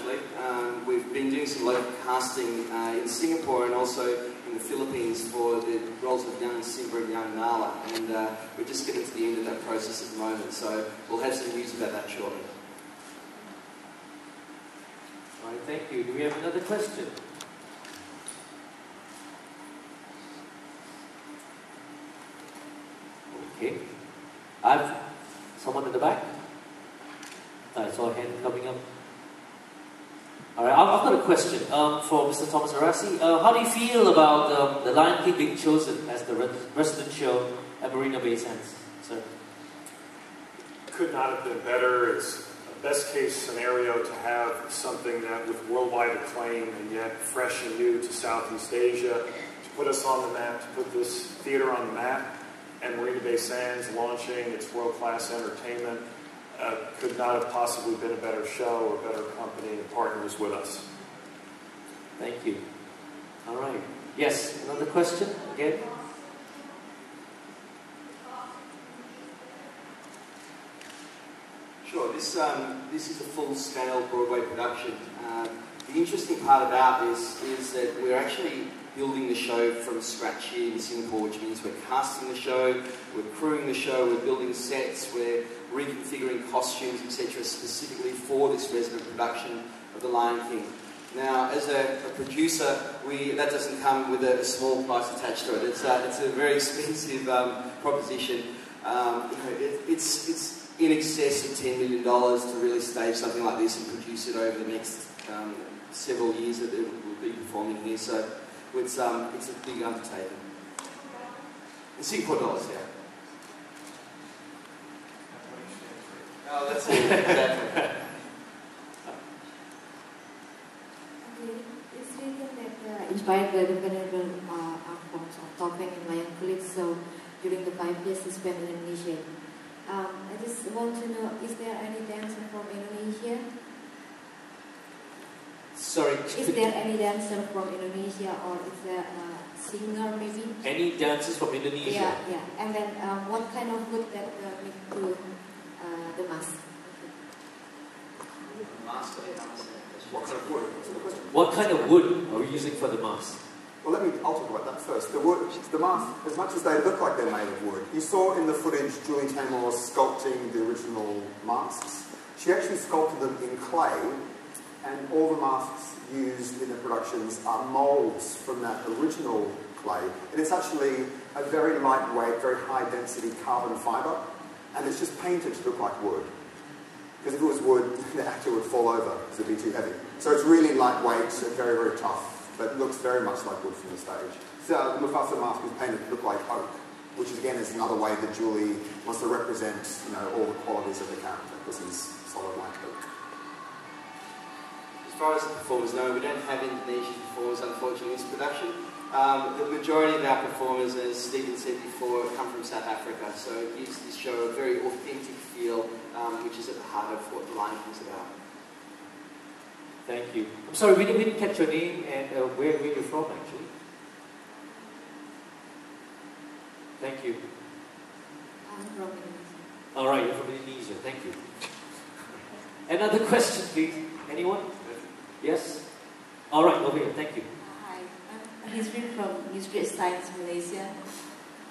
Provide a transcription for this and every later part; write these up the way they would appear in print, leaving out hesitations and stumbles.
actually. We've been doing some local casting in Singapore and also in the Philippines for the roles of young Simba and young Nala, and we're just getting to the end of that process at the moment, so we'll have some news about that shortly. All right, thank you. Do we have another question? Okay. I have someone in the back. I saw a hand coming up. All right, I've got a question for Mr. Thomas Arasi. How do you feel about The Lion King being chosen as the resident show at Marina Bay Sands, sir? Could not have been better. It's a best case scenario to have something that with worldwide acclaim and yet fresh and new to Southeast Asia, to put us on the map, to put this theater on the map, and Marina Bay Sands launching its world-class entertainment. Could not have possibly been a better show or better company and partners with us. Thank you. All right. Yes, another question again? Sure, this is a full-scale Broadway production. The interesting part about this is that we're actually building the show from scratch here in Singapore, which means we're casting the show, we're crewing the show, we're building sets, we're reconfiguring costumes, etc., specifically for this resident production of The Lion King. Now, as a producer, that doesn't come with a small price attached to it. It's a very expensive proposition. It's in excess of $10 million to really stage something like this and produce it over the next several years that it will be performing here. So it's a big undertaking. In Singapore dollars, yeah. Oh, that's it. Exactly. It's written that inspired by the venerable art forms of Topeng and Wayang Kulit, so during the 5 years he spent in Indonesia. I just want to know, is there any dancer from Indonesia? Sorry. Is there any dancer from Indonesia, or is there a singer maybe? Any dancers from Indonesia? Yeah, yeah. And then what kind of wood that make to the mask? What kind of wood? What kind of wood are we using for the mask? Well, I'll talk about that first. The wood, the mask, as much as they look like they're made of wood, you saw in the footage Julie Taymor sculpting the original masks. She actually sculpted them in clay, and all the masks used in the productions are moulds from that original clay. And it's actually a very lightweight, very high density carbon fibre, and it's just painted to look like wood. Because if it was wood, the actor would fall over because it'd be too heavy. So it's really lightweight and very, very tough, but looks very much like wood from the stage. So the Mufasa mask is painted to look like oak, which is, again, is another way that Julie wants to represent, all the qualities of the character, because he's solid like oak. As far as the performers know, we don't have Indonesian performers, unfortunately, in this production. The majority of our performers, as Stephen said before, come from South Africa, so it gives this show a very authentic feel, which is at the heart of what The Lion King is about. Thank you. I'm sorry, we didn't catch your name and where you're from, actually. Thank you. I'm from Indonesia. All right, you're from Indonesia. Thank you. Another question, please. Anyone? Yes? All right, over here. Thank you. Hi, I'm Hizrin from Ministry of Science, Malaysia.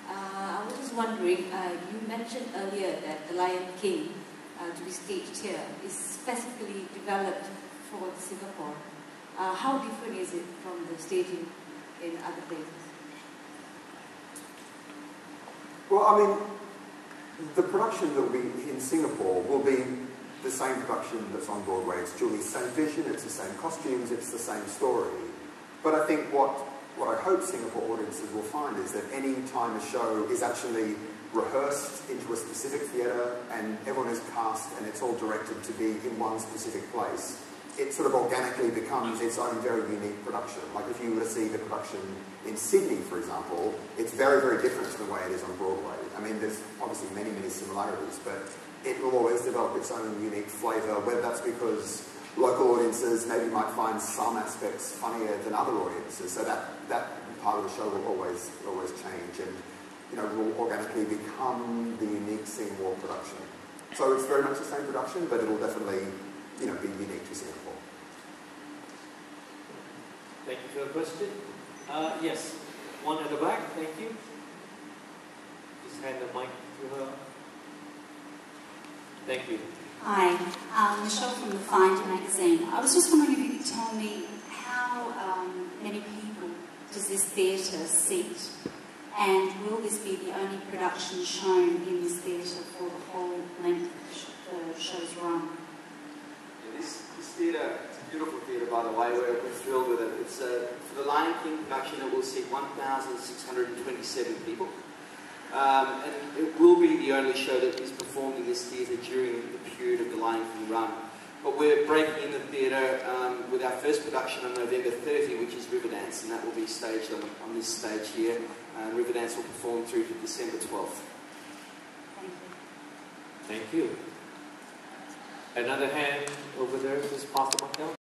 I was just wondering, you mentioned earlier that The Lion King, to be staged here, is specifically developed for Singapore. How different is it from the staging in other places? Well, I mean, the production that will be in Singapore will be the same production that's on Broadway. It's Julie's same vision, it's the same costumes, it's the same story. But I think what I hope Singapore audiences will find is that any time a show is actually rehearsed into a specific theatre and everyone is cast and it's all directed to be in one specific place, it sort of organically becomes its own very unique production. Like if you were to see the production in Sydney, for example, it's very, very different to the way it is on Broadway. I mean, there's obviously many, many similarities, but it will always develop its own unique flavour, whether that's because local audiences maybe might find some aspects funnier than other audiences, so that part of the show will always change and will organically become the unique Singapore production. So it's very much the same production, but it will definitely be unique to Singapore. Thank you for the question. Yes, one at the back. Thank you. Just hand the mic to her. Thank you. Hi, Michelle from the Finder magazine. I was just wondering if you could tell me how many people does this theatre seat, and will this be the only production shown in this theatre for the whole length of the show's run? Yeah, this theatre, it's a beautiful theatre by the way, we're thrilled with it. It's for the Lion King production it will seat 1,627 people. And it will be the only show that is performed in this theatre during the period of the Lion King run. But we're breaking in the theatre with our first production on November 30, which is Riverdance, and that will be staged on this stage here. Riverdance will perform through to December 12th. Thank you. Thank you. Another hand over there, just pass the mic down.